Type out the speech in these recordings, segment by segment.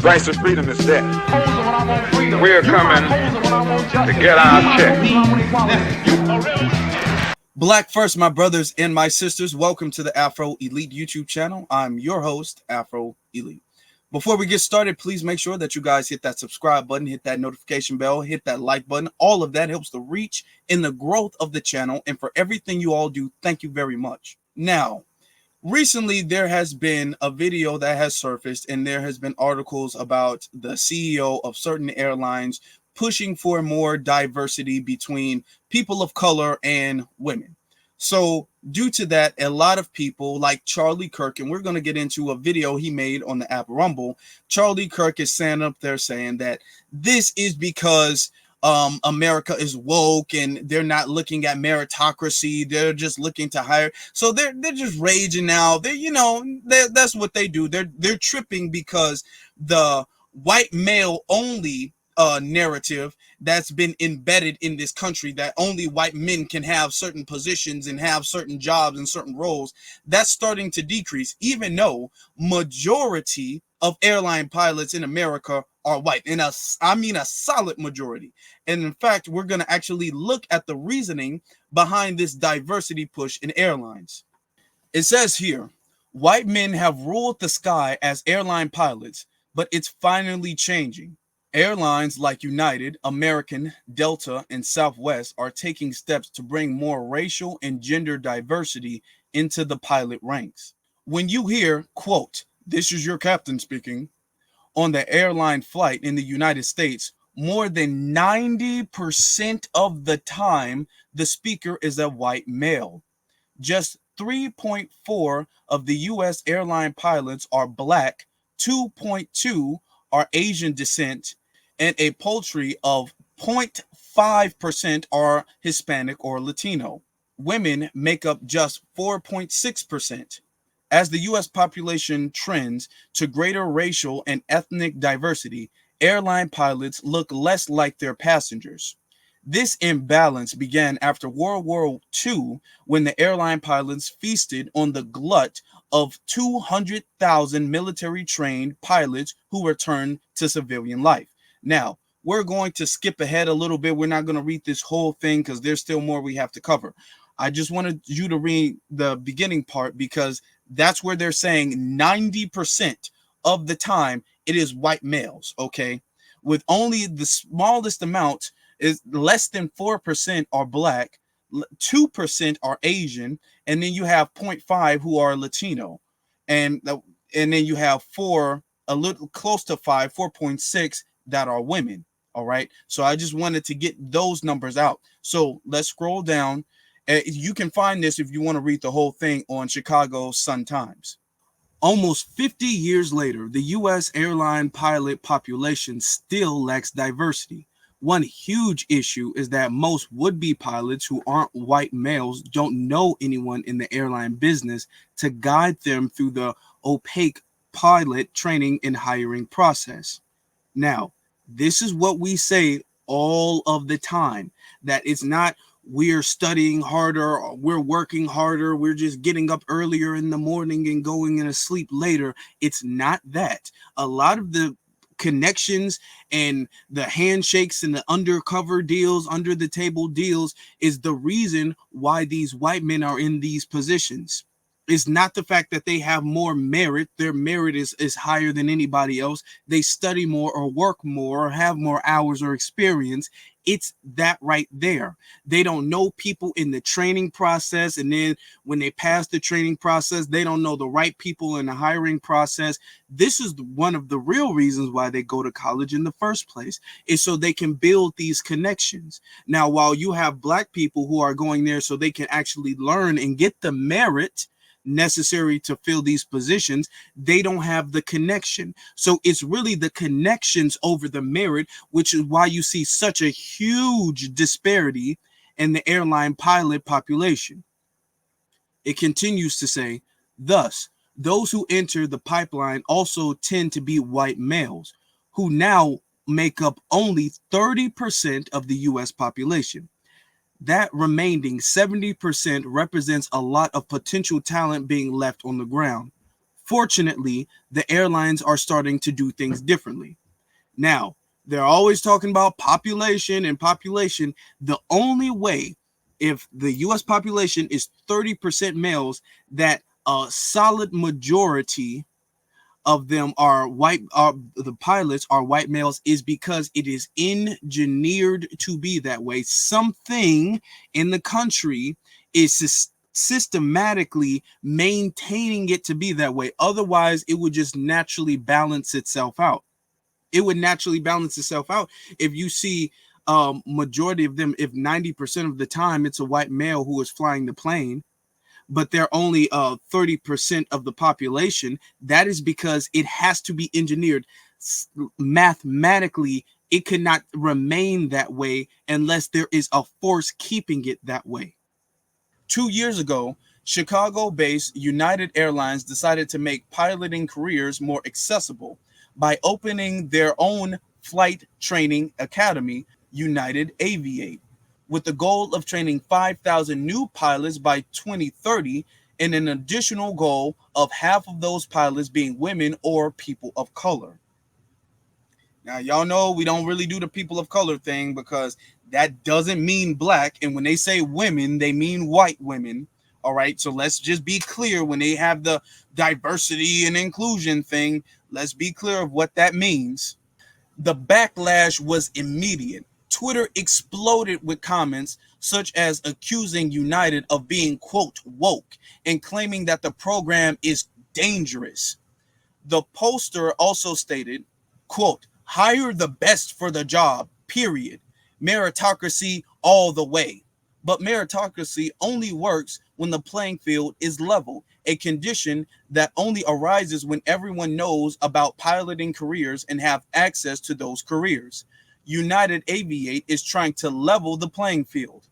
Price of freedom is death. We're coming to get our check. Black first, my brothers and my sisters. Welcome to the Afro Elite YouTube channel. I'm your host, Afro Elite. Before we get started, please make sure that you guys hit that subscribe button, hit that notification bell, hit that like button. All of that helps the reach and the growth of the channel. And for everything you all do, thank you very much. Now, recently, there has been a video that has surfaced, and there has been articles about the CEO of certain airlines pushing for more diversity between people of color and women. So due to that, a lot of people like Charlie Kirk, and we're going to get into a video he made on the app Rumble. Charlie Kirk is standing up there saying that this is because America is woke and they're not looking at meritocracy. They're just looking to hire. So they're just raging now. That's what they do. They're tripping because the white male only narrative that's been embedded in this country, that only white men can have certain positions and have certain jobs and certain roles, that's starting to decrease, even though majority of airline pilots in America are white, and I mean a solid majority. And in fact, we're going to actually look at the reasoning behind this diversity push in airlines. It says here, white men have ruled the sky as airline pilots, but it's finally changing. Airlines like United, American, Delta, and Southwest are taking steps to bring more racial and gender diversity into the pilot ranks. When you hear, quote, "This is your captain speaking," on the airline flight in the United States, more than 90% of the time, the speaker is a white male. Just 3.4 of the U.S. airline pilots are black, 2.2 are Asian descent, and a paltry of 0.5% are Hispanic or Latino. Women make up just 4.6%. As the U.S. population trends to greater racial and ethnic diversity, airline pilots look less like their passengers. This imbalance began after World War II, when the airline pilots feasted on the glut of 200,000 military-trained pilots who returned to civilian life. Now, we're going to skip ahead a little bit. We're not going to read this whole thing because there's still more we have to cover. I just wanted you to read the beginning part because that's where they're saying 90% of the time it is white males, okay? With only the smallest amount is less than 4% are black, 2% are Asian, and then you have 0.5 who are Latino. And then you have a little close to 4.6 that are women. All right. So I just wanted to get those numbers out. So let's scroll down. You can find this if you want to read the whole thing on Chicago Sun-Times. Almost 50 years later, the U.S. airline pilot population still lacks diversity. One huge issue is that most would-be pilots who aren't white males don't know anyone in the airline business to guide them through the opaque pilot training and hiring process. Now, this is what we say all of the time, that it's not we're studying harder, or we're working harder, we're just getting up earlier in the morning and going to sleep later. It's not that. A lot of the connections and the handshakes and the undercover deals, under the table deals, is the reason why these white men are in these positions. It's not the fact that they have more merit. Their merit is higher than anybody else. They study more or work more or have more hours or experience. It's that right there. They don't know people in the training process. And then when they pass the training process, they don't know the right people in the hiring process. This is one of the real reasons why they go to college in the first place, is so they can build these connections. Now, while you have black people who are going there so they can actually learn and get the merit necessary to fill these positions, they don't have the connection. So it's really the connections over the merit, which is why you see such a huge disparity in the airline pilot population. It continues to say, thus, those who enter the pipeline also tend to be white males, who now make up only 30% of the U.S. population. That remaining 70% represents a lot of potential talent being left on the ground. Fortunately, the airlines are starting to do things differently. Now, they're always talking about population and population. The only way, if the US population is 30% males, that a solid majority of them are white, the pilots are white males, is because it is engineered to be that way. Something in the country is systematically maintaining it to be that way. Otherwise, it would just naturally balance itself out. It would naturally balance itself out if you see majority of them, if 90% of the time it's a white male who is flying the plane, but they're only 30% of the population. That is because it has to be engineered mathematically. It cannot remain that way unless there is a force keeping it that way. 2 years ago, Chicago-based United Airlines decided to make piloting careers more accessible by opening their own flight training academy, United Aviate, with the goal of training 5,000 new pilots by 2030, and an additional goal of half of those pilots being women or people of color. Now, y'all know we don't really do the people of color thing because that doesn't mean black. And when they say women, they mean white women. All right. So let's just be clear when they have the diversity and inclusion thing. Let's be clear of what that means. The backlash was immediate. Twitter exploded with comments such as accusing United of being, quote, woke, and claiming that the program is dangerous. The poster also stated, quote, hire the best for the job, period. Meritocracy all the way. But meritocracy only works when the playing field is level, a condition that only arises when everyone knows about piloting careers and have access to those careers. United Aviate is trying to level the playing field.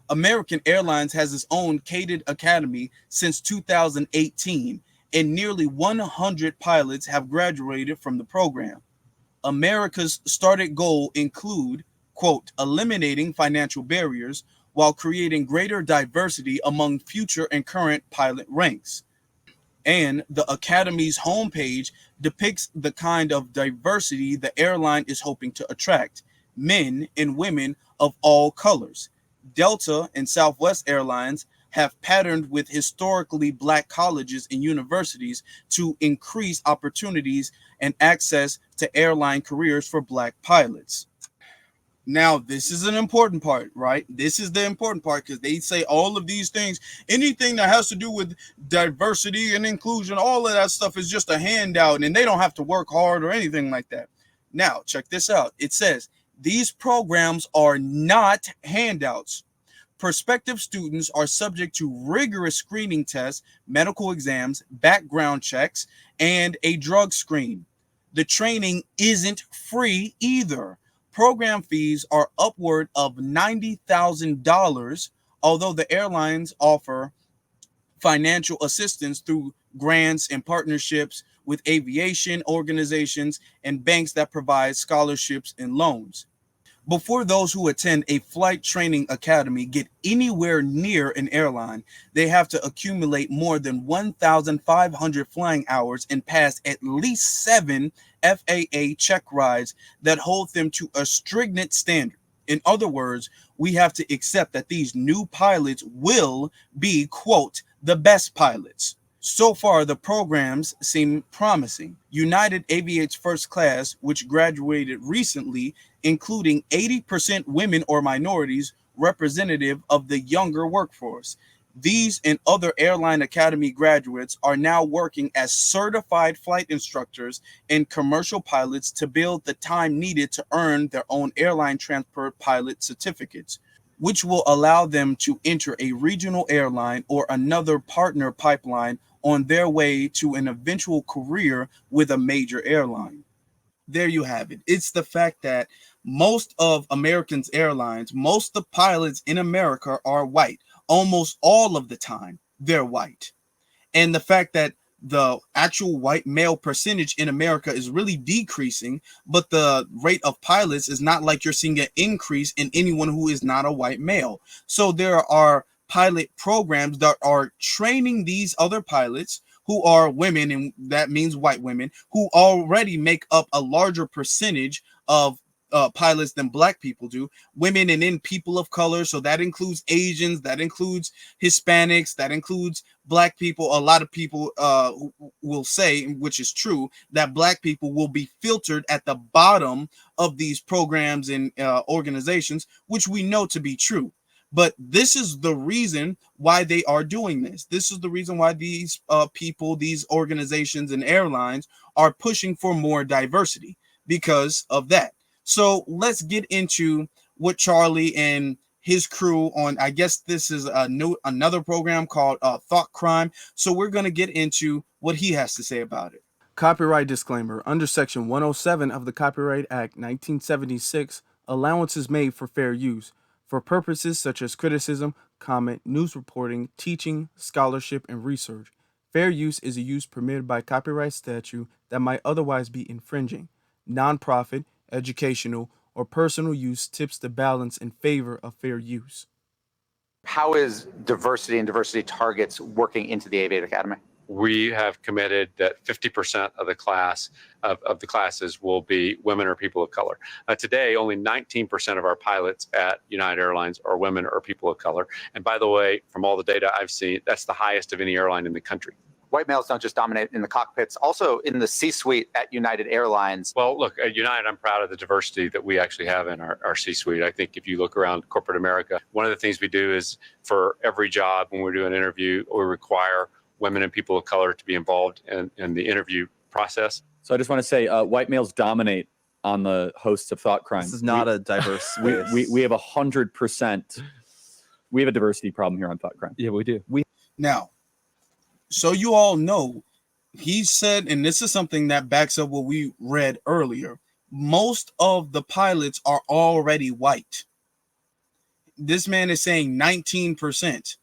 American Airlines has its own cadet academy since 2018, and nearly 100 pilots have graduated from the program. America's started goal include, quote, eliminating financial barriers while creating greater diversity among future and current pilot ranks. And the Academy's homepage depicts the kind of diversity the airline is hoping to attract: men and women of all colors. Delta and Southwest Airlines have patterned with historically black colleges and universities to increase opportunities and access to airline careers for black pilots. Now, this is an important part, right? This is the important part because they say all of these things, anything that has to do with diversity and inclusion, all of that stuff is just a handout and they don't have to work hard or anything like that. Now, check this out. It says these programs are not handouts. Prospective students are subject to rigorous screening tests, medical exams, background checks, and a drug screen. The training isn't free either. Program fees are upward of $90,000, although the airlines offer financial assistance through grants and partnerships with aviation organizations and banks that provide scholarships and loans. Before those who attend a flight training academy get anywhere near an airline, they have to accumulate more than 1,500 flying hours and pass at least 7 FAA check rides that hold them to a stringent standard. In other words, we have to accept that these new pilots will be, quote, the best pilots. So far, the programs seem promising. United Aviate's first class, which graduated recently, including 80% women or minorities, representative of the younger workforce. These and other Airline Academy graduates are now working as certified flight instructors and commercial pilots to build the time needed to earn their own airline transport pilot certificates, which will allow them to enter a regional airline or another partner pipeline on their way to an eventual career with a major airline. There you have it. It's the fact that most of Americans airlines, most of the pilots in America are white. Almost all of the time, they're white. And the fact that the actual white male percentage in America is really decreasing, but the rate of pilots is not like you're seeing an increase in anyone who is not a white male. So there are pilot programs that are training these other pilots who are women, and that means white women, who already make up a larger percentage of pilots than black people do, women, and then people of color. So that includes Asians, that includes Hispanics, that includes black people. A lot of people will say, which is true, that black people will be filtered at the bottom of these programs and organizations, which we know to be true. But this is the reason why they are doing this. This is the reason why these people, these organizations and airlines are pushing for more diversity, because of that. So let's get into what Charlie and his crew on, I guess this is another program called Thought Crime. So we're going to get into what he has to say about it. Copyright disclaimer. Under Section 107 of the Copyright Act 1976, allowance is made for fair use for purposes such as criticism, comment, news reporting, teaching, scholarship, and research. Fair use is a use permitted by copyright statute that might otherwise be infringing. Nonprofit, educational, or personal use tips the balance in favor of fair use. How is diversity and diversity targets working into the Aviate Academy? We have committed that 50% of the class of the classes will be women or people of color. Today, only 19% of our pilots at United Airlines are women or people of color. And by the way, from all the data I've seen, that's the highest of any airline in the country. White males don't just dominate in the cockpits, also in the C-suite at United Airlines. Well, look, at United, I'm proud of the diversity that we actually have in our C-suite. I think if you look around corporate America, one of the things we do is for every job, when we do an interview, we require women and people of color to be involved in the interview process. So I just want to say, white males dominate on the hosts of Thought Crime. This is not a diverse space. We have 100%. We have a diversity problem here on Thought Crime. Yeah, we do. Now, so you all know, he said, and this is something that backs up what we read earlier, most of the pilots are already white. This man is saying 19%.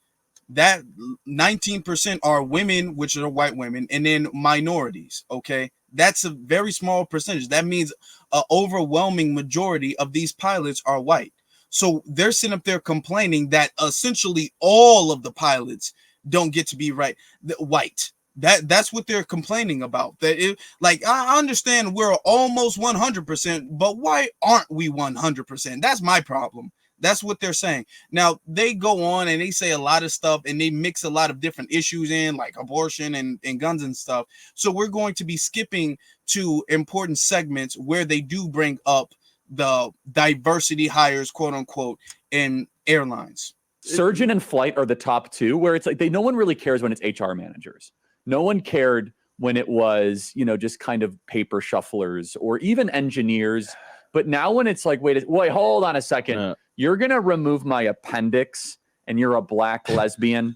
That 19% are women, which are white women, and then minorities. Okay, that's a very small percentage. That means an overwhelming majority of these pilots are white. So they're sitting up there complaining that essentially all of the pilots don't get to be white. That's what they're complaining about. That like, I understand we're almost 100%, but why aren't we 100%? That's my problem. That's what they're saying. Now, they go on and they say a lot of stuff, and they mix a lot of different issues in, like abortion and guns and stuff. So we're going to be skipping to important segments where they do bring up the diversity hires, quote unquote, in airlines. Surgeon and flight are the top two, where it's like no one really cares when it's HR managers. No one cared when it was, just kind of paper shufflers or even engineers. But now when it's like, wait, hold on a second. You're going to remove my appendix and you're a black lesbian.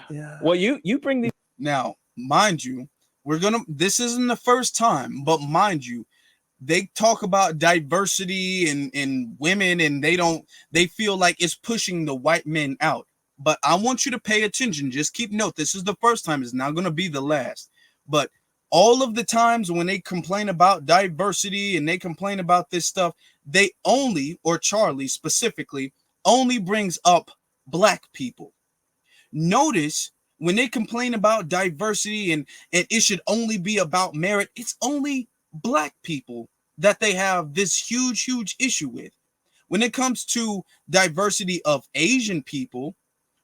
Yeah. Well, you bring the. Now, mind you, this isn't the first time, but mind you, they talk about diversity and women, and they feel like it's pushing the white men out. But I want you to pay attention. Just keep note. This is the first time. It's not going to be the last. But all of the times when they complain about diversity and they complain about this stuff, they only, or Charlie specifically, only brings up black people. Notice when they complain about diversity and it should only be about merit, it's only black people that they have this huge issue with. When it comes to diversity of Asian people,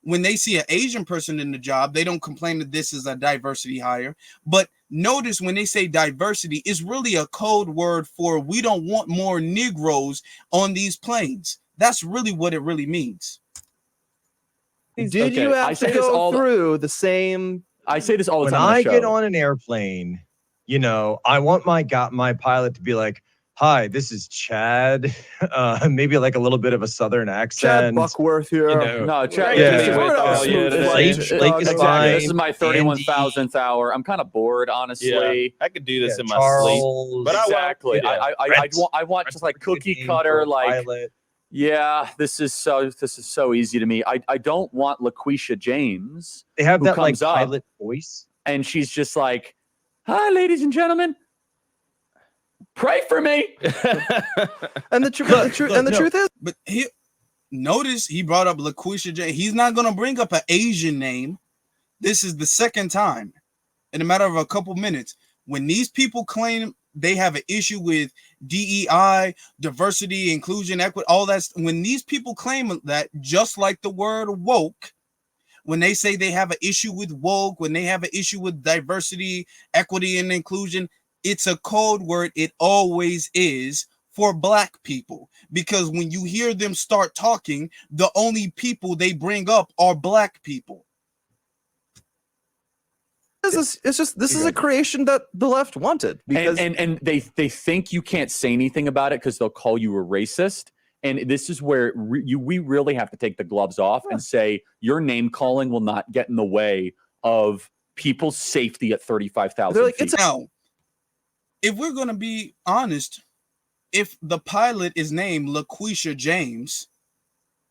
when they see an Asian person in the job, they don't complain that this is a diversity hire. But notice when they say diversity, it's really a code word for we don't want more Negroes on these planes. That's really what it really means. Did you have to go through the same? I say this all the when time. I get on an airplane, I want my pilot to be like, "Hi, this is Chad." Maybe like a little bit of a Southern accent. Chad Buckworth here. No, Chad. This is my 31,000th hour. I'm kind of bored, honestly. Yeah, I could do this in my sleep. But exactly. I want just like cookie cutter, like. Pilot. Yeah, this is so easy to me. I don't want LaQuisha James. They have that like up, pilot voice, and she's just like, "Hi, ladies and gentlemen, pray for me." And the truth is, but notice he brought up LaQuisha James. He's not going to bring up an Asian name. This is the second time. in a matter of a couple minutes. When these people claim they have an issue with DEI, diversity, inclusion, equity, all that, when these people claim that, just like the word woke, when they say they have an issue with woke, when they have an issue with diversity, equity, and inclusion, it's a code word. It always is for Black people, because when you hear them start talking, the only people they bring up are Black people. This is a creation that the left wanted, because and they think you can't say anything about it because they'll call you a racist. And this is where we really have to take the gloves off and say your name calling will not get in the way of people's safety at 35,000 like, feet. Now, if we're going to be honest, if the pilot is named LaQuisha James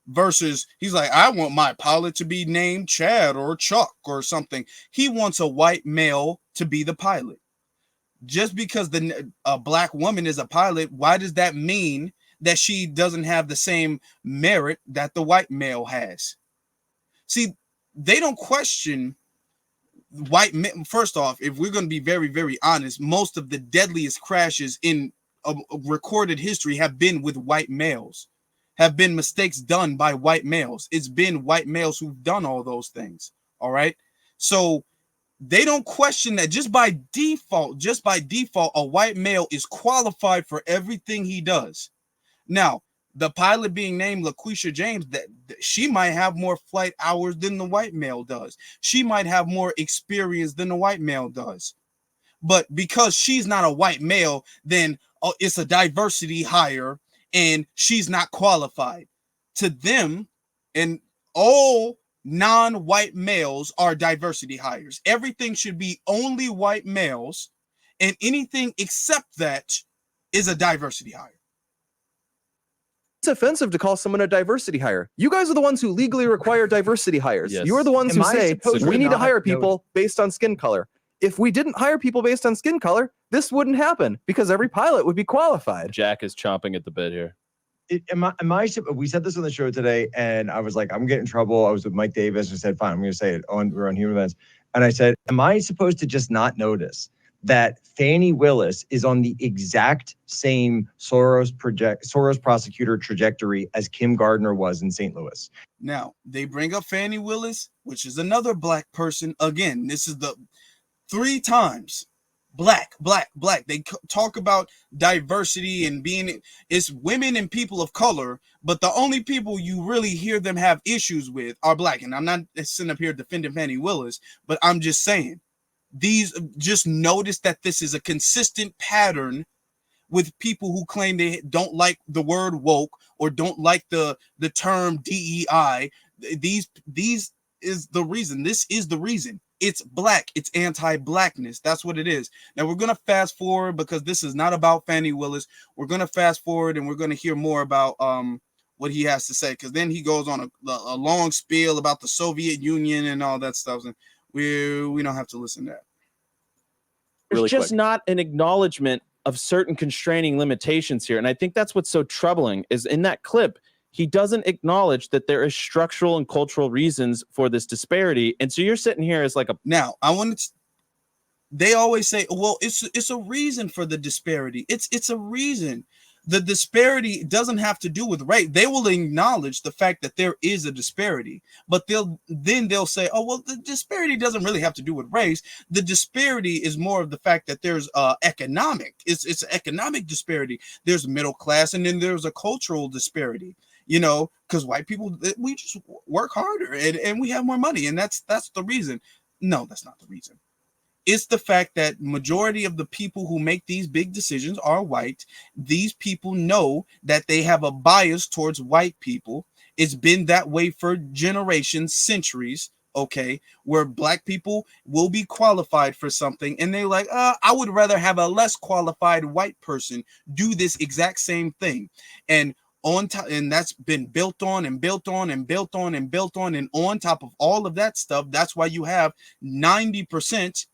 versus he's like, I want my pilot to be named Chad or Chuck or something. He wants a white male to be the pilot. Just because a Black woman is a pilot, why does that mean that she doesn't have the same merit that the white male has? See, they don't question white men. First off, if we're going to be very, very honest, most of the deadliest crashes in recorded history have been with white males, have been mistakes done by white males. It's been white males who've done all those things. All right. So they don't question that just by default, a white male is qualified for everything he does. Now, the pilot being named LaQuisha James, that she might have more flight hours than the white male does. She might have more experience than the white male does. But because she's not a white male, then it's a diversity hire and she's not qualified. To them, and all non-white males are diversity hires. Everything should be only white males, and anything except that is a diversity hire. It's offensive to call someone a diversity hire. You guys are the ones who legally require diversity hires. Yes. You are the ones who say we need to hire people noticed? based on skin color. If we didn't hire people based on skin color, this wouldn't happen because every pilot would be qualified. Jack is chomping at the bit here. We said this on the show today, and I was like, I'm getting in trouble. I was with Mike Davis. I said, fine, I'm going to say it. We're on Human Events. And I said, am I supposed to just not notice that Fani Willis is on the exact same Soros prosecutor trajectory as Kim Gardner was in St. Louis? Now, they bring up Fani Willis, which is another Black person. Again, this is the 3 times Black. They talk about diversity and being, it's women and people of color, but the only people you really hear them have issues with are Black. And I'm not sitting up here defending Fani Willis, but I'm just saying, just notice that this is a consistent pattern with people who claim they don't like the word woke or don't like the term DEI. These is the reason. This is the reason. It's Black. It's anti-Blackness. That's what it is. Now we're going to fast forward because this is not about Fani Willis. We're going to fast forward and we're going to hear more about what he has to say, because then he goes on a long spiel about the Soviet Union and all that stuff. And we don't have to listen to that. There's just not an acknowledgement of certain constraining limitations here. And I think that's what's so troubling is in that clip, he doesn't acknowledge that there is structural and cultural reasons for this disparity. And so you're sitting here as like a... Now, they always say, well, it's a reason for the disparity. It's a reason. The disparity doesn't have to do with race. They will acknowledge the fact that there is a disparity, but they'll say, oh, well, the disparity doesn't really have to do with race. The disparity is more of the fact that there's economic. It's an economic disparity. There's middle class, and then there's a cultural disparity. You know, because white people, we just work harder and we have more money, and that's the reason. No, that's not the reason. It's the fact that majority of the people who make these big decisions are white. These people know that they have a bias towards white people. It's been that way for generations, centuries, okay, where Black people will be qualified for something, and they're like, I would rather have a less qualified white person do this exact same thing. And that's been built on and built on and built on and built on, and on top of all of that stuff, that's why you have 90%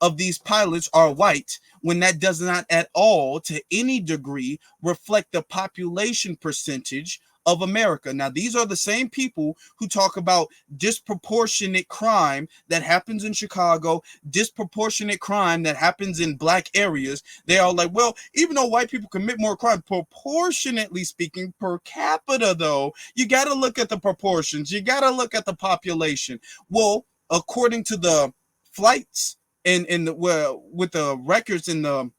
of these pilots are white, when that does not at all to any degree reflect the population percentage of America. Now, these are the same people who talk about disproportionate crime that happens in Chicago, disproportionate crime that happens in black areas. They are like, well, even though white people commit more crime, proportionately speaking, per capita, though, you got to look at the proportions. You got to look at the population. Well, according to the flights and with the records and the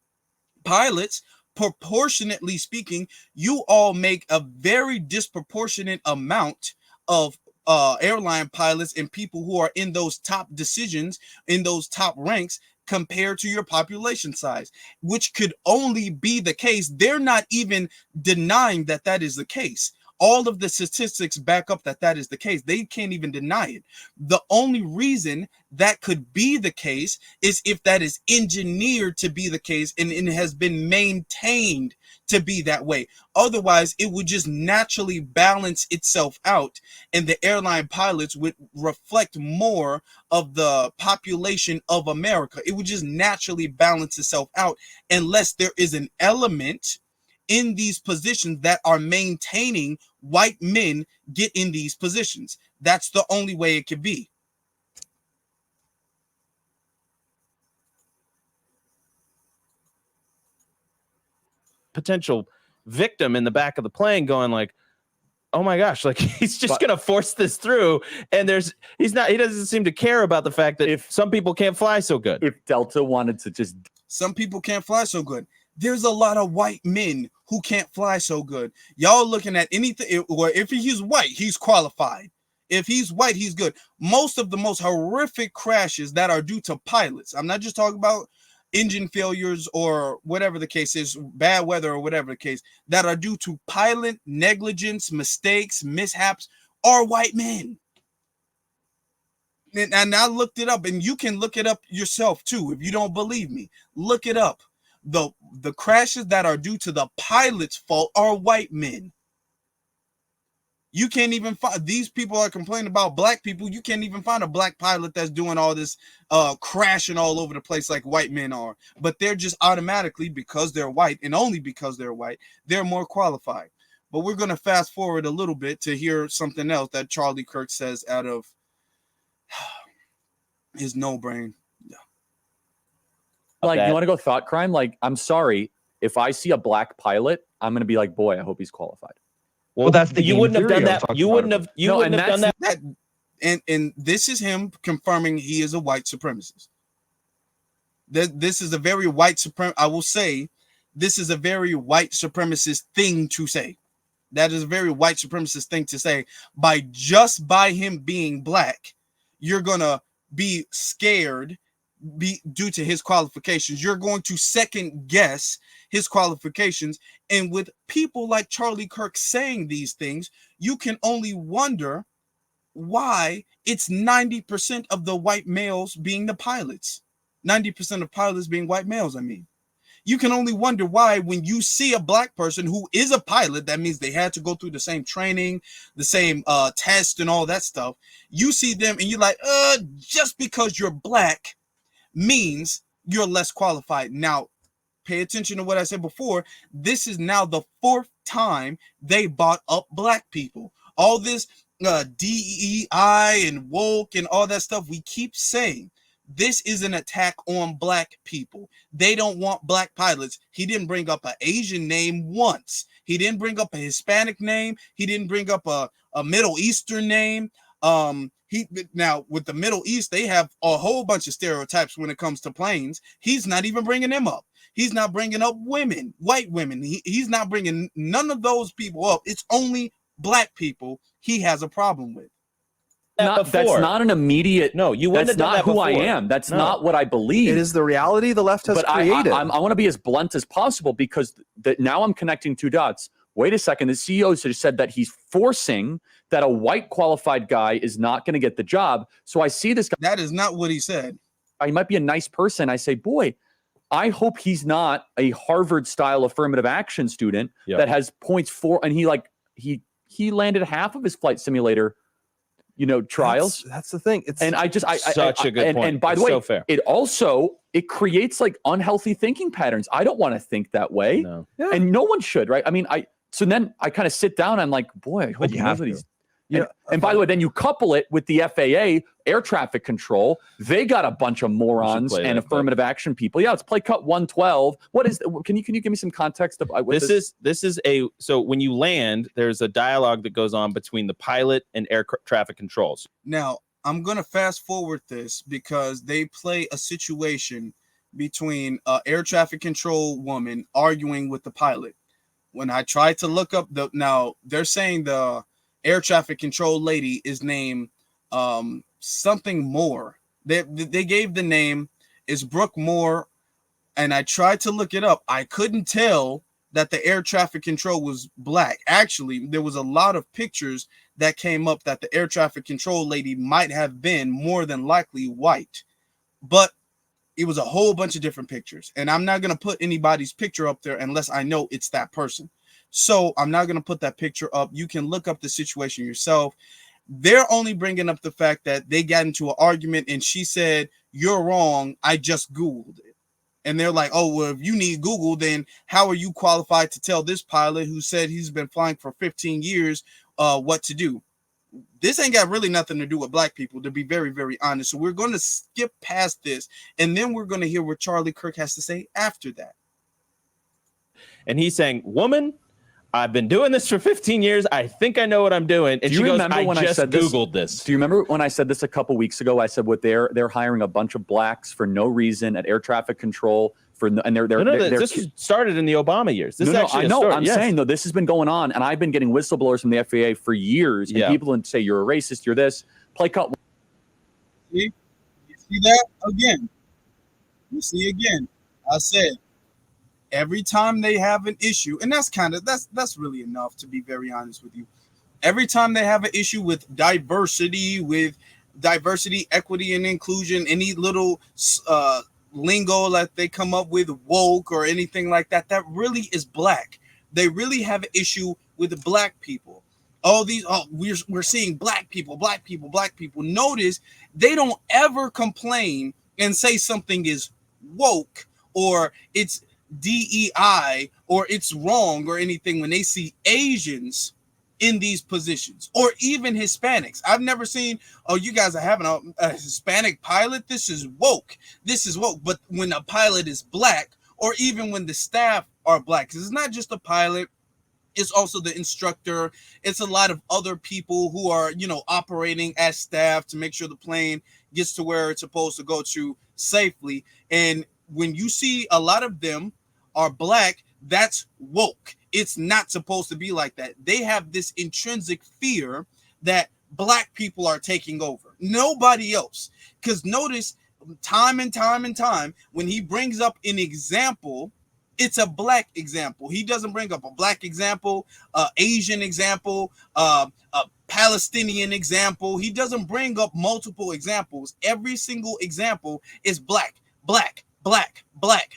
pilots, proportionately speaking, you all make a very disproportionate amount of airline pilots and people who are in those top decisions, in those top ranks, compared to your population size, which could only be the case. They're not even denying that that is the case. All of the statistics back up that that is the case. They can't even deny it. The only reason that could be the case is if that is engineered to be the case and it has been maintained to be that way. Otherwise, it would just naturally balance itself out, and the airline pilots would reflect more of the population of America. It would just naturally balance itself out unless there is an element in these positions that are maintaining white men get in these positions. That's the only way it could be. Potential victim in the back of the plane going like, oh my gosh, like he's just gonna force this through, and he doesn't seem to care about the fact that if some people can't fly so good. If Delta wanted to just, some people can't fly so good. There's a lot of white men who can't fly so good. Y'all looking at anything, or if he's white, he's qualified. If he's white, he's good. Most of the most horrific crashes that are due to pilots, I'm not just talking about engine failures or whatever the case is, bad weather or whatever the case, that are due to pilot negligence, mistakes, mishaps, are white men. And I looked it up, and you can look it up yourself too. If you don't believe me, look it up. The crashes that are due to the pilot's fault are white men. You can't even find, these people are complaining about black people. You can't even find a black pilot that's doing all this crashing all over the place like white men are. But they're just automatically, because they're white, and only because they're white, they're more qualified. But we're going to fast forward a little bit to hear something else that Charlie Kirk says out of his no brain. like, you want to go thought crime? Like, I'm sorry, if I see a black pilot, I'm going to be like, boy, I hope he's qualified. Well, that's the you wouldn't have done that. You wouldn't have. You wouldn't have done that. And this is him confirming he is a white supremacist. This is a very white I will say, this is a very white supremacist thing to say. That is a very white supremacist thing to say. By him being black, you're gonna be scared due to his qualifications. You're going to second guess his qualifications. And with people like Charlie Kirk saying these things, you can only wonder why it's 90% of the white males being the pilots. 90% of pilots being white males, I mean. You can only wonder why when you see a black person who is a pilot, that means they had to go through the same training, the same test and all that stuff. You see them and you're like, just because you're black means you're less qualified. Now, pay attention to what I said before. This is now the 4th time they bought up black people. All this DEI and woke and all that stuff we keep saying. This is an attack on black people. They don't want black pilots. He didn't bring up an Asian name once. He didn't bring up a Hispanic name. He didn't bring up a Middle Eastern name. Now with the Middle East, they have a whole bunch of stereotypes when it comes to planes. He's not even bringing them up. He's not bringing up women, white women. He's not bringing none of those people up. It's only black people he has a problem with. That's not an immediate. No, you wouldn't have done that before. That's not who before. I am. That's not what I believe. It is the reality the left has but created. I want to be as blunt as possible, because now I'm connecting two dots. Wait a second. The CEO just said that he's forcing that a white qualified guy is not going to get the job. So I see this guy. That is not what he said. He might be a nice person. I say, boy, I hope he's not a Harvard-style affirmative action student that has points for, and he landed half of his flight simulator trials. That's the thing. It's and such a good point. And by the way, it creates like unhealthy thinking patterns. I don't want to think that way. No. Yeah. And no one should, right? I mean, So then I kind of sit down and I'm like, boy, I hope you have nobody's. to. Yeah. And by the way, then you couple it with the FAA, air traffic control. They got a bunch of morons play and that affirmative action people. Yeah, it's play cut 112. What is? Can you give me some context of what this is a so when you land, there's a dialogue that goes on between the pilot and air traffic controls. Now, I'm going to fast forward this because they play a situation between air traffic control woman arguing with the pilot. When I tried to look up now they're saying the air traffic control lady is named something more. They gave the name is Brooke Moore, and I tried to look it up. I couldn't tell that the air traffic control was black. Actually, there was a lot of pictures that came up that the air traffic control lady might have been more than likely white, but it was a whole bunch of different pictures, and I'm not going to put anybody's picture up there unless I know it's that person. So I'm not going to put that picture up. You can look up the situation yourself. They're only bringing up the fact that they got into an argument and she said, "You're wrong. I just Googled it." And they're like, "Oh, well, if you need Google, then how are you qualified to tell this pilot who said he's been flying for 15 years what to do?" This ain't got really nothing to do with black people, to be very, very honest. So we're going to skip past this, and then we're going to hear what Charlie Kirk has to say after that. And he's saying, "Woman, I've been doing this for 15 years. I think I know what I'm doing." And she goes, "I just Googled this." Do you remember when I said this a couple weeks ago? I said what they're hiring a bunch of blacks for no reason at air traffic control this started in the Obama years. This I know. I'm saying though, this has been going on, and I've been getting whistleblowers from the FAA for years, and people would say you're a racist, you're this. Play cut. See? You see that again? You see again? I said every time they have an issue, and that's really enough, to be very honest with you. Every time they have an issue with diversity, equity, and inclusion, any little lingo that they come up with, woke or anything like that, that really is black. They really have an issue with black people. We're seeing black people. Notice they don't ever complain and say something is woke or it's DEI or it's wrong or anything when they see Asians in these positions, or even Hispanics. I've never seen, "Oh, you guys are having a Hispanic pilot. This is woke. But when a pilot is black, or even when the staff are black, because it's not just the pilot, it's also the instructor. It's a lot of other people who are, operating as staff to make sure the plane gets to where it's supposed to go to safely. And when you see a lot of them are black, that's woke. It's not supposed to be like that. They have this intrinsic fear that black people are taking over, nobody else. Because notice time and time when he brings up an example, it's a black example. He doesn't bring up a black example, Asian example, a Palestinian example. He doesn't bring up multiple examples. Every single example is black,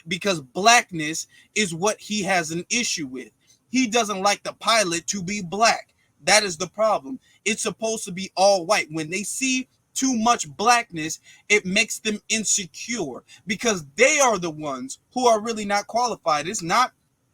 because blackness is what he has an issue with. He doesn't like the pilot to be black. That is the problem. It's supposed to be all white. When they see too much blackness, it makes them insecure because they are the ones who are really not qualified. It's not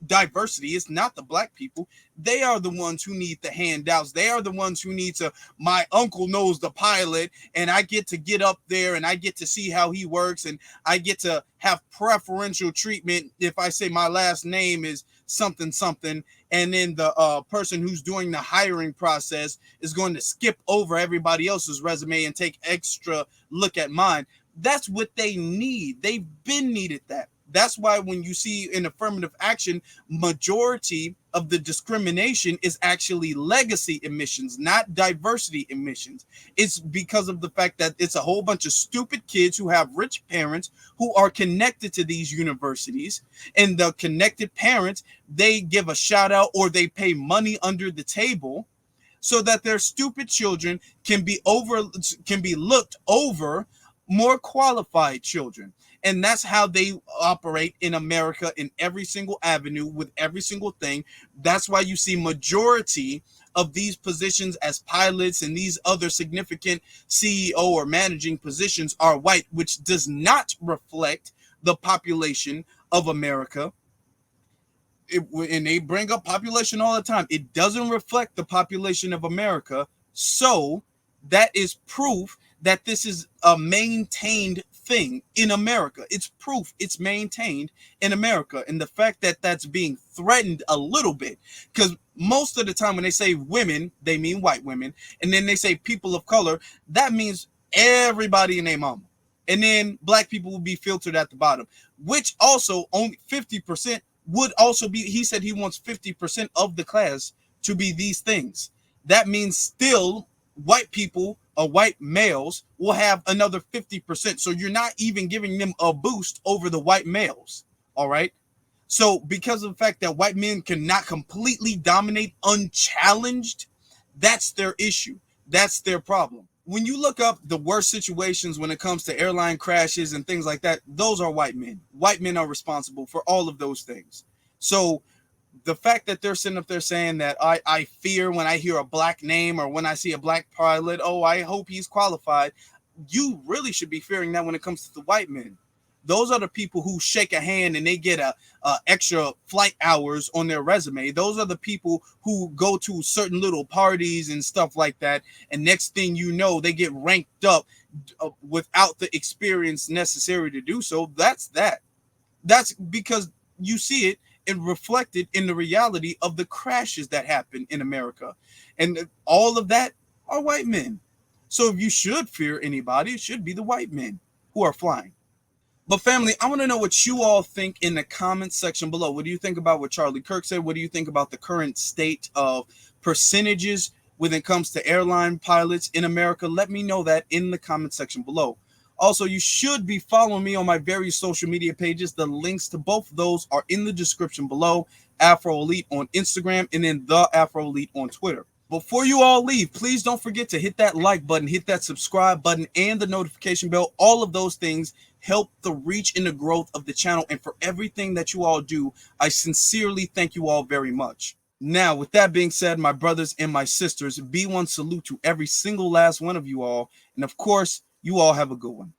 diversity. It's not the black people. They are the ones who need the handouts. They are the ones who need to, my uncle knows the pilot and I get to get up there and I get to see how he works and I get to have preferential treatment if I say my last name is something, and then the person who's doing the hiring process is going to skip over everybody else's resume and take extra look at mine. That's what they need. They've been needed that. That's why when you see in affirmative action, majority of the discrimination is actually legacy emissions, not diversity emissions. It's because of the fact that it's a whole bunch of stupid kids who have rich parents who are connected to these universities, and the connected parents, they give a shout out or they pay money under the table so that their stupid children can be looked over more qualified children. And that's how they operate in America in every single avenue with every single thing. That's why you see majority of these positions as pilots and these other significant CEO or managing positions are white, which does not reflect the population of America. and they bring up population all the time. It doesn't reflect the population of America. So that is proof that this is a maintained thing in America. It's proof it's maintained in America. And the fact that that's being threatened a little bit, because most of the time when they say women, they mean white women. And then they say people of color, that means everybody and their mama. And then black people will be filtered at the bottom, which also only 50% would also be, he said he wants 50% of the class to be these things. That means still white people or white males will have another 50%. So you're not even giving them a boost over the white males. All right. So because of the fact that white men cannot completely dominate unchallenged, that's their issue. That's their problem. When you look up the worst situations when it comes to airline crashes and things like that, those are white men. White men are responsible for all of those things. So the fact that they're sitting up there saying that I fear when I hear a black name or when I see a black pilot, oh, I hope he's qualified. You really should be fearing that when it comes to the white men. Those are the people who shake a hand and they get a extra flight hours on their resume. Those are the people who go to certain little parties and stuff like that. And next thing you know, they get ranked up without the experience necessary to do so. That's because you see it and reflected in the reality of the crashes that happen in America. And all of that are white men. So if you should fear anybody, it should be the white men who are flying. But family, I want to know what you all think in the comments section below. What do you think about what Charlie Kirk said? What do you think about the current state of percentages when it comes to airline pilots in America? Let me know that in the comment section below. Also, you should be following me on my various social media pages. The links to both of those are in the description below. Afro Elite on Instagram and then the Afro Elite on Twitter. Before you all leave, please don't forget to hit that like button, hit that subscribe button, and the notification bell. All of those things help the reach and the growth of the channel. And for everything that you all do, I sincerely thank you all very much. Now, with that being said, my brothers and my sisters, be one salute to every single last one of you all. And of course, you all have a good one.